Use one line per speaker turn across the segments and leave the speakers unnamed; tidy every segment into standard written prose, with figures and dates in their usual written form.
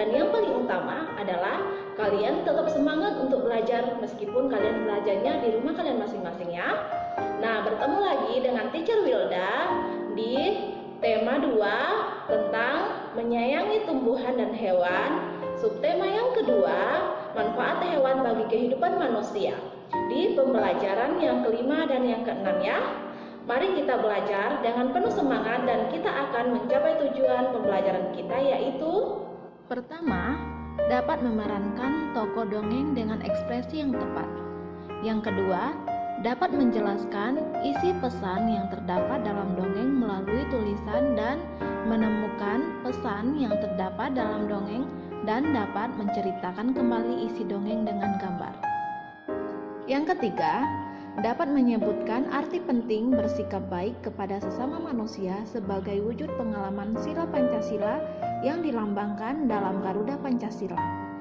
Dan yang paling utama adalah kalian tetap semangat untuk belajar meskipun kalian belajarnya di rumah kalian masing-masing ya. Nah, bertemu lagi dengan Teacher Wilda di tema 2 tentang menyayangi tumbuhan dan hewan. Subtema yang kedua, manfaat hewan bagi kehidupan manusia. Di pembelajaran yang kelima dan yang keenam ya. Mari kita belajar dengan penuh semangat dan kita akan mencapai tujuan pembelajaran kita, yaitu
pertama, dapat memerankan tokoh dongeng dengan ekspresi yang tepat. Yang kedua, dapat menjelaskan isi pesan yang terdapat dalam dongeng melalui tulisan dan menemukan pesan yang terdapat dalam dongeng dan dapat menceritakan kembali isi dongeng dengan gambar. Yang ketiga, dapat menyebutkan arti penting bersikap baik kepada sesama manusia sebagai wujud pengalaman sila Pancasila yang dilambangkan dalam Garuda Pancasila.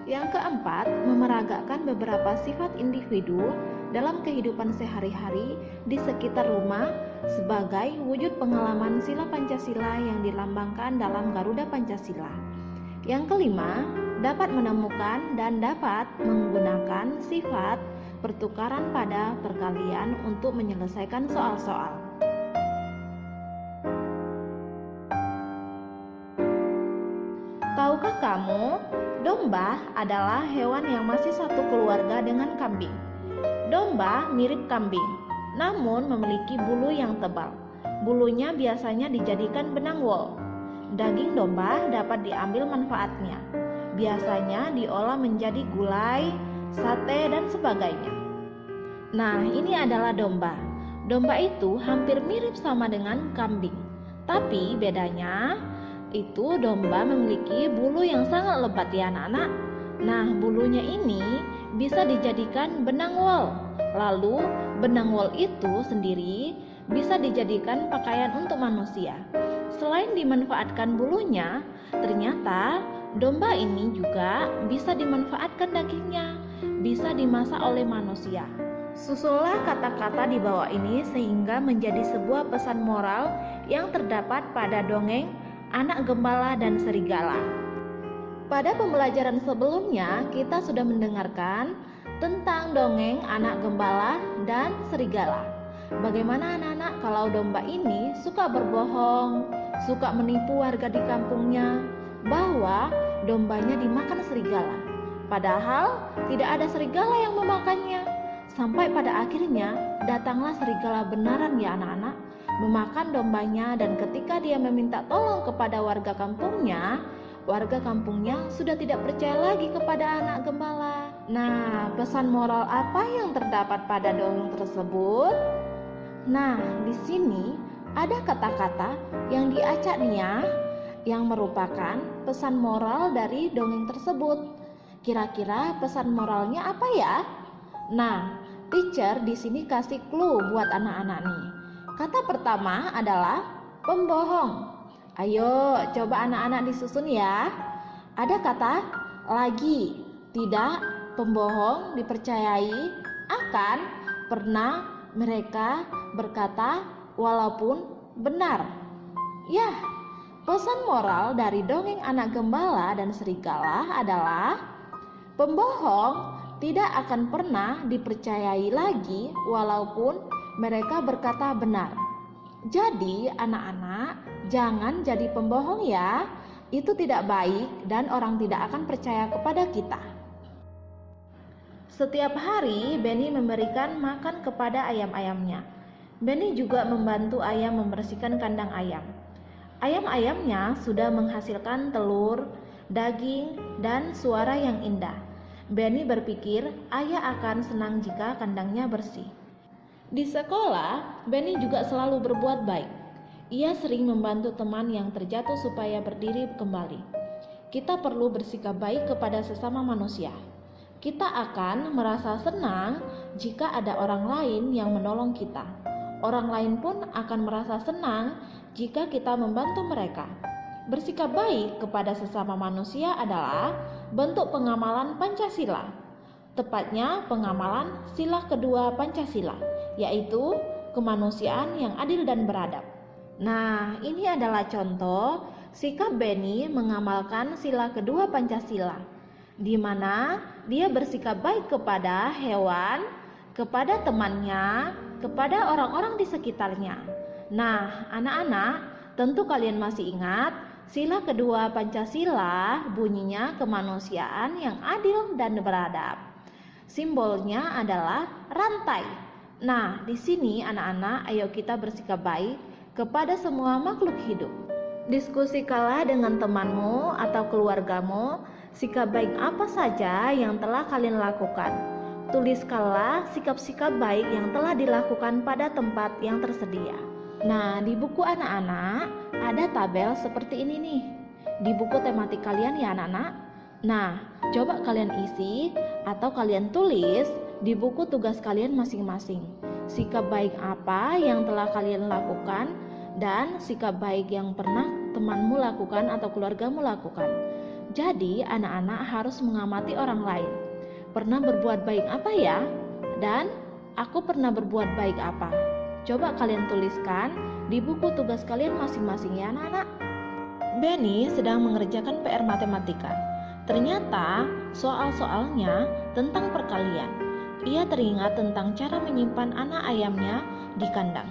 Yang keempat, memeragakan beberapa sifat individu dalam kehidupan sehari-hari di sekitar rumah sebagai wujud pengalaman sila Pancasila yang dilambangkan dalam Garuda Pancasila. Yang kelima, dapat menemukan dan dapat menggunakan sifat pertukaran pada perkalian untuk menyelesaikan soal-soal. Tahukah kamu, domba adalah hewan yang masih satu keluarga dengan kambing. Domba mirip kambing, namun memiliki bulu yang tebal. Bulunya biasanya dijadikan benang wol. Daging domba dapat diambil manfaatnya. Biasanya diolah menjadi gulai, sate, dan sebagainya. Nah, ini adalah domba. Domba itu hampir mirip sama dengan kambing. Tapi bedanya itu domba memiliki bulu yang sangat lebat ya anak-anak. Nah, bulunya ini bisa dijadikan benang wol. Lalu, benang wol itu sendiri bisa dijadikan pakaian untuk manusia. Selain dimanfaatkan bulunya, ternyata domba ini juga bisa dimanfaatkan dagingnya, bisa dimasak oleh manusia. Susullah kata-kata di bawah ini sehingga menjadi sebuah pesan moral yang terdapat pada dongeng Anak Gembala dan Serigala. Pada pembelajaran sebelumnya, kita sudah mendengarkan tentang dongeng Anak Gembala dan Serigala. Bagaimana anak-anak kalau domba ini suka berbohong, suka menipu warga di kampungnya bahwa dombanya dimakan serigala. Padahal tidak ada serigala yang memakannya. Sampai pada akhirnya datanglah serigala benaran ya anak-anak, memakan dombanya, dan ketika dia meminta tolong kepada warga kampungnya sudah tidak percaya lagi kepada anak gembala. Nah, pesan moral apa yang terdapat pada dongeng tersebut? Nah, di sini ada kata-kata yang diacak nih ya, yang merupakan pesan moral dari dongeng tersebut. Kira-kira pesan moralnya apa ya? Nah, teacher di sini kasih clue buat anak-anak nih. Kata pertama adalah pembohong. Ayo, coba anak-anak disusun ya. Ada kata lagi, tidak, pembohong dipercayai, akan, pernah, mereka, berkata, walaupun, benar. Yah, pesan moral dari dongeng Anak Gembala dan Serigala adalah pembohong tidak akan pernah dipercayai lagi walaupun mereka berkata benar. Jadi anak-anak jangan jadi pembohong ya. Itu tidak baik dan orang tidak akan percaya kepada kita. Setiap hari Benny memberikan makan kepada ayam-ayamnya. Benny juga membantu ayam membersihkan kandang ayam. Ayam-ayamnya sudah menghasilkan telur, daging, dan suara yang indah. Benny berpikir ayah akan senang jika kandangnya bersih. Di sekolah, Benny juga selalu berbuat baik. Ia sering membantu teman yang terjatuh supaya berdiri kembali. Kita perlu bersikap baik kepada sesama manusia. Kita akan merasa senang jika ada orang lain yang menolong kita. Orang lain pun akan merasa senang jika kita membantu mereka. Bersikap baik kepada sesama manusia adalah bentuk pengamalan Pancasila. Tepatnya pengamalan sila kedua Pancasila, yaitu kemanusiaan yang adil dan beradab. Nah, ini adalah contoh sikap Benny mengamalkan sila kedua Pancasila, di mana dia bersikap baik kepada hewan, kepada temannya, kepada orang-orang di sekitarnya. Nah, anak-anak, tentu kalian masih ingat sila kedua Pancasila bunyinya kemanusiaan yang adil dan beradab. Simbolnya adalah rantai. Nah, di sini anak-anak, ayo kita bersikap baik kepada semua makhluk hidup. Diskusikanlah dengan temanmu atau keluargamu sikap baik apa saja yang telah kalian lakukan. Tuliskanlah sikap-sikap baik yang telah dilakukan pada tempat yang tersedia. Nah, di buku anak-anak ada tabel seperti ini nih. Di buku tematik kalian ya anak-anak. Nah, coba kalian isi atau kalian tulis di buku tugas kalian masing-masing. Sikap baik apa yang telah kalian lakukan dan sikap baik yang pernah temanmu lakukan atau keluargamu lakukan. Jadi, anak-anak harus mengamati orang lain. Pernah berbuat baik apa ya? Dan aku pernah berbuat baik apa? Coba kalian tuliskan di buku tugas kalian masing-masing ya anak-anak. Benny sedang mengerjakan PR matematika. Ternyata soal-soalnya tentang perkalian. Ia teringat tentang cara menyimpan anak ayamnya di kandang.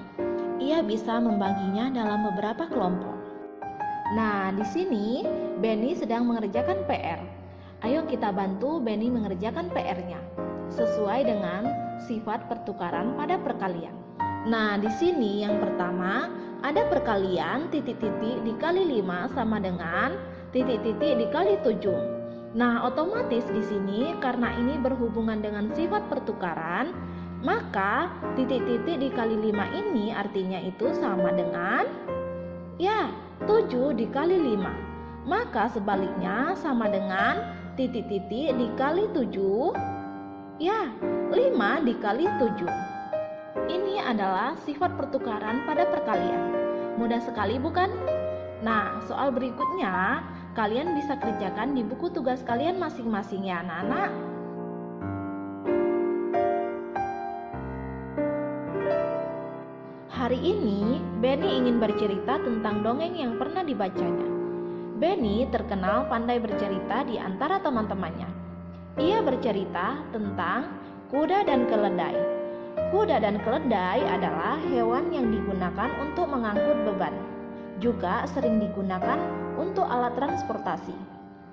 Ia bisa membaginya dalam beberapa kelompok. Nah, di sini Benny sedang mengerjakan PR. Ayo kita bantu Benny mengerjakan PR-nya sesuai dengan sifat pertukaran pada perkalian. Nah, di sini yang pertama ada perkalian titik-titik dikali 5 sama dengan titik-titik dikali 7. Nah, otomatis di sini karena ini berhubungan dengan sifat pertukaran, maka titik-titik dikali 5 ini artinya itu sama dengan 7 dikali 5. Maka sebaliknya sama dengan titik-titik dikali 7, 5 dikali 7. Ini adalah sifat pertukaran pada perkalian. Mudah sekali bukan? Nah, soal berikutnya kalian bisa kerjakan di buku tugas kalian masing-masing ya anak-anak. Hari ini Benny ingin bercerita tentang dongeng yang pernah dibacanya. Benny terkenal pandai bercerita di antara teman-temannya. Ia bercerita tentang kuda dan keledai. Kuda dan keledai adalah hewan yang digunakan untuk mengangkut beban. Juga sering digunakan untuk alat transportasi.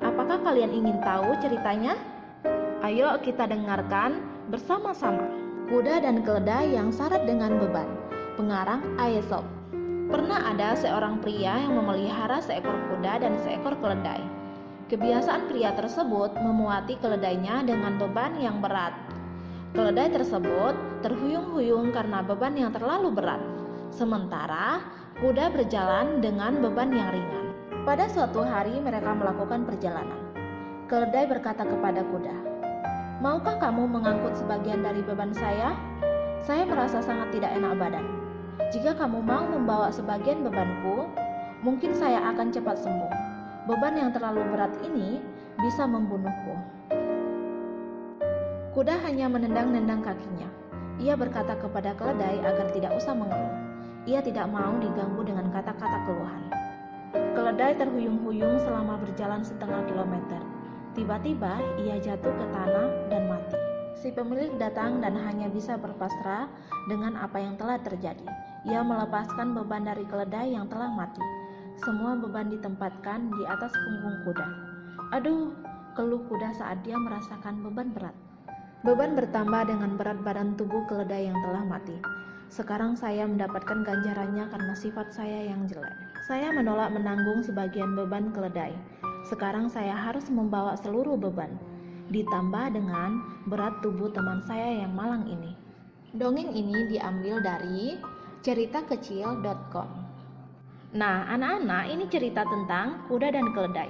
Apakah kalian ingin tahu ceritanya? Ayo kita dengarkan bersama-sama. Kuda dan keledai yang syarat dengan beban. Pengarang Aesop. Pernah ada seorang pria yang memelihara seekor kuda dan seekor keledai. Kebiasaan pria tersebut memuati keledainya dengan beban yang berat. Keledai tersebut terhuyung-huyung karena beban yang terlalu berat. Sementara kuda berjalan dengan beban yang ringan. Pada suatu hari mereka melakukan perjalanan. Keledai berkata kepada kuda, "Maukah kamu mengangkut sebagian dari beban saya? Saya merasa sangat tidak enak badan. Jika kamu mau membawa sebagian bebanku, mungkin saya akan cepat sembuh. Beban yang terlalu berat ini bisa membunuhku." Kuda hanya menendang-nendang kakinya. Ia berkata kepada keledai agar tidak usah mengeluh. Ia tidak mau diganggu dengan kata-kata keluhan. Keledai terhuyung-huyung selama berjalan setengah kilometer. Tiba-tiba ia jatuh ke tanah dan mati. Si pemilik datang dan hanya bisa berpasrah dengan apa yang telah terjadi. Ia melepaskan beban dari keledai yang telah mati. Semua beban ditempatkan di atas punggung kuda. "Aduh," keluh kuda saat dia merasakan beban berat. Beban bertambah dengan berat badan tubuh keledai yang telah mati. Sekarang saya mendapatkan ganjarannya karena sifat saya yang jelek. Saya menolak menanggung sebagian beban keledai. Sekarang saya harus membawa seluruh beban. Ditambah dengan berat tubuh teman saya yang malang ini. Dongeng ini diambil dari ceritakecil.com. Nah, anak-anak, ini cerita tentang kuda dan keledai.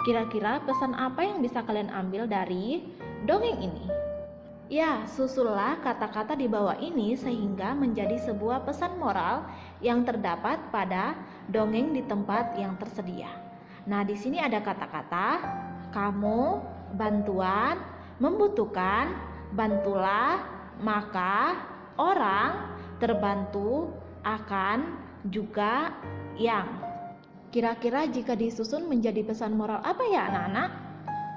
Kira-kira pesan apa yang bisa kalian ambil dari dongeng ini? Ya, susullah kata-kata di bawah ini sehingga menjadi sebuah pesan moral yang terdapat pada dongeng di tempat yang tersedia. Nah, di sini ada kata-kata kamu, bantuan, membutuhkan, bantulah, maka, orang, terbantu, akan, juga, yang. Kira-kira jika disusun menjadi pesan moral apa ya anak-anak?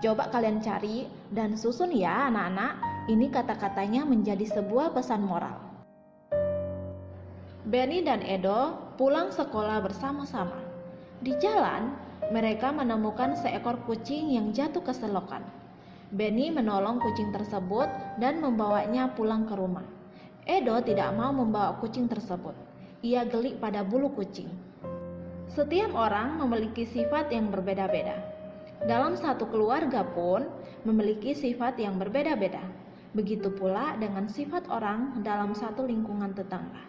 Coba kalian cari dan susun ya anak-anak. Ini kata-katanya menjadi sebuah pesan moral. Benny dan Edo pulang sekolah bersama-sama. Di jalan, mereka menemukan seekor kucing yang jatuh ke selokan. Benny menolong kucing tersebut dan membawanya pulang ke rumah. Edo tidak mau membawa kucing tersebut. Ia geli pada bulu kucing. Setiap orang memiliki sifat yang berbeda-beda. Dalam satu keluarga pun memiliki sifat yang berbeda-beda. Begitu pula dengan sifat orang dalam satu lingkungan tetangga.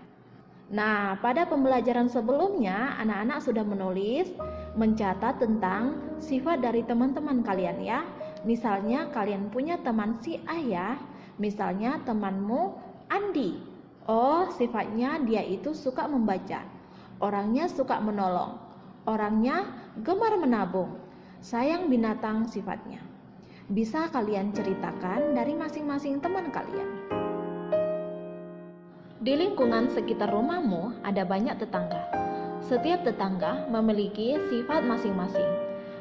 Nah, pada pembelajaran sebelumnya, anak-anak sudah menulis, mencatat tentang sifat dari teman-teman kalian ya. Misalnya kalian punya teman si Ayah, misalnya temanmu Andi. Oh, sifatnya dia itu suka membaca. Orangnya suka menolong. Orangnya gemar menabung. Sayang binatang sifatnya. Bisa kalian ceritakan dari masing-masing teman kalian. Di lingkungan sekitar rumahmu ada banyak tetangga. Setiap tetangga memiliki sifat masing-masing.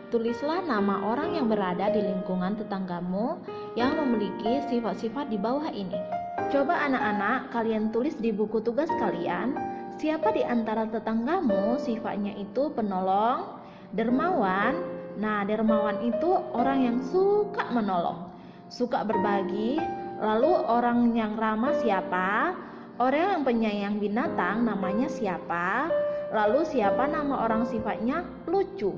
Tulislah nama orang yang berada di lingkungan tetanggamu yang memiliki sifat-sifat di bawah ini. Coba anak-anak kalian tulis di buku tugas kalian, siapa di antara tetanggamu sifatnya itu penolong, dermawan. Nah, dermawan itu orang yang suka menolong, suka berbagi. Lalu orang yang ramah siapa? Orang yang penyayang binatang namanya siapa? Lalu siapa nama orang sifatnya lucu?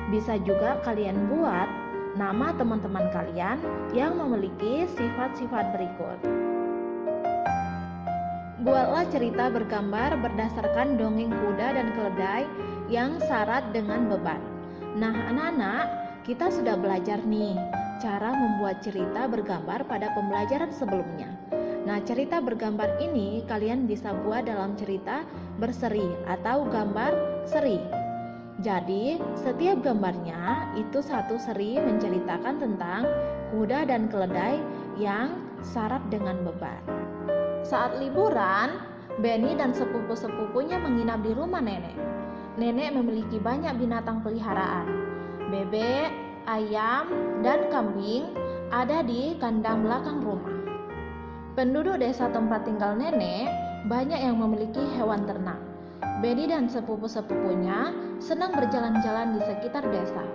Bisa juga kalian buat nama teman-teman kalian yang memiliki sifat-sifat berikut. Buatlah cerita bergambar berdasarkan dongeng kuda dan keledai yang syarat dengan beban. Nah anak-anak, kita sudah belajar nih cara membuat cerita bergambar pada pembelajaran sebelumnya. Nah cerita bergambar ini kalian bisa buat dalam cerita berseri atau gambar seri. Jadi setiap gambarnya itu satu seri menceritakan tentang kuda dan keledai yang syarat dengan beban. Saat liburan, Benny dan sepupu-sepupunya menginap di rumah nenek. Nenek memiliki banyak binatang peliharaan. Bebek, ayam, dan kambing ada di kandang belakang rumah. Penduduk desa tempat tinggal nenek banyak yang memiliki hewan ternak. Benny dan sepupu-sepupunya senang berjalan-jalan di sekitar desa.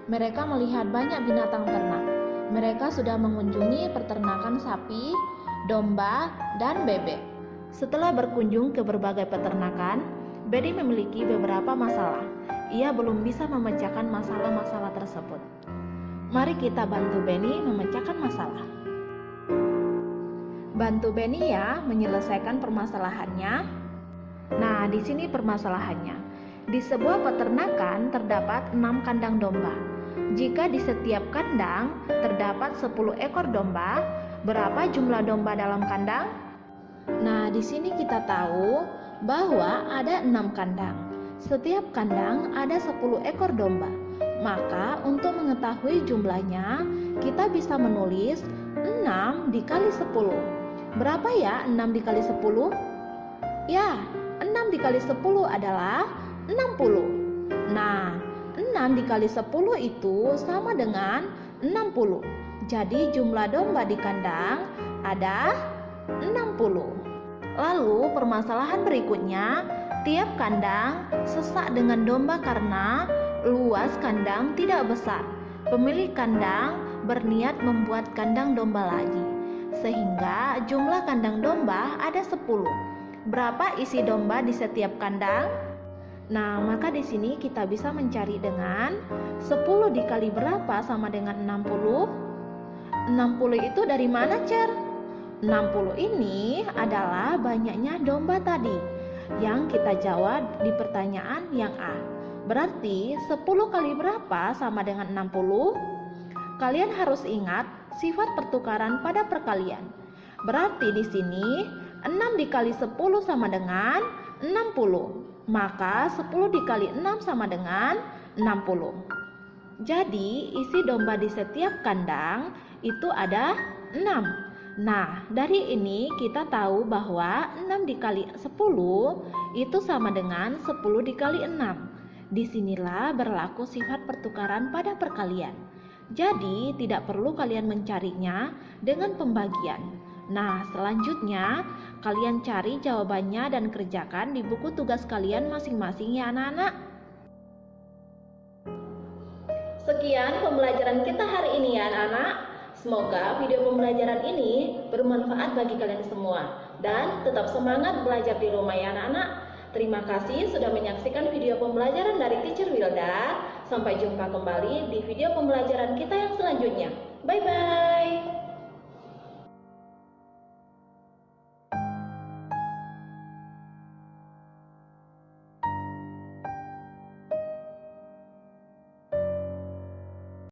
Mereka melihat banyak binatang ternak. Mereka sudah mengunjungi peternakan sapi, domba, dan bebek. Setelah berkunjung ke berbagai peternakan, Benny memiliki beberapa masalah. Ia belum bisa memecahkan masalah-masalah tersebut. Mari kita bantu Benny memecahkan masalah. Bantu Benny ya menyelesaikan permasalahannya. Nah, di sini permasalahannya. Di sebuah peternakan terdapat 6 kandang domba. Jika di setiap kandang terdapat 10 ekor domba, berapa jumlah domba dalam kandang? Nah, di sini kita tahu bahwa ada 6 kandang. Setiap kandang ada 10 ekor domba. Maka untuk mengetahui jumlahnya, kita bisa menulis 6 dikali 10. Berapa ya 6 dikali 10? Ya, 6 dikali 10 adalah 60. Nah, 6 dikali 10 itu sama dengan 60. Jadi jumlah domba di kandang ada 60. Lalu permasalahan berikutnya, tiap kandang sesak dengan domba karena luas kandang tidak besar. Pemilik kandang berniat membuat kandang domba lagi, sehingga jumlah kandang domba ada 10. Berapa isi domba di setiap kandang? Nah, maka di sini kita bisa mencari dengan 10 dikali berapa sama dengan 60? 60 itu dari mana, Cer? 60 ini adalah banyaknya domba tadi yang kita jawab di pertanyaan yang A. Berarti 10 kali berapa sama dengan 60? Kalian harus ingat sifat pertukaran pada perkalian. Berarti di sini 6 dikali 10 sama dengan 60. Maka 10 dikali 6 sama dengan 60. Jadi isi domba di setiap kandang itu ada 6. Nah, dari ini kita tahu bahwa 6 dikali 10 itu sama dengan 10 dikali 6. Disinilah berlaku sifat pertukaran pada perkalian. Jadi tidak perlu kalian mencarinya dengan pembagian. Nah, selanjutnya kalian cari jawabannya dan kerjakan di buku tugas kalian masing-masing ya anak-anak.
Sekian pembelajaran kita hari ini ya anak-anak. Semoga video pembelajaran ini bermanfaat bagi kalian semua. Dan tetap semangat belajar di rumah ya anak-anak. Terima kasih sudah menyaksikan video pembelajaran dari Teacher Wilda. Sampai jumpa kembali di video pembelajaran kita yang selanjutnya.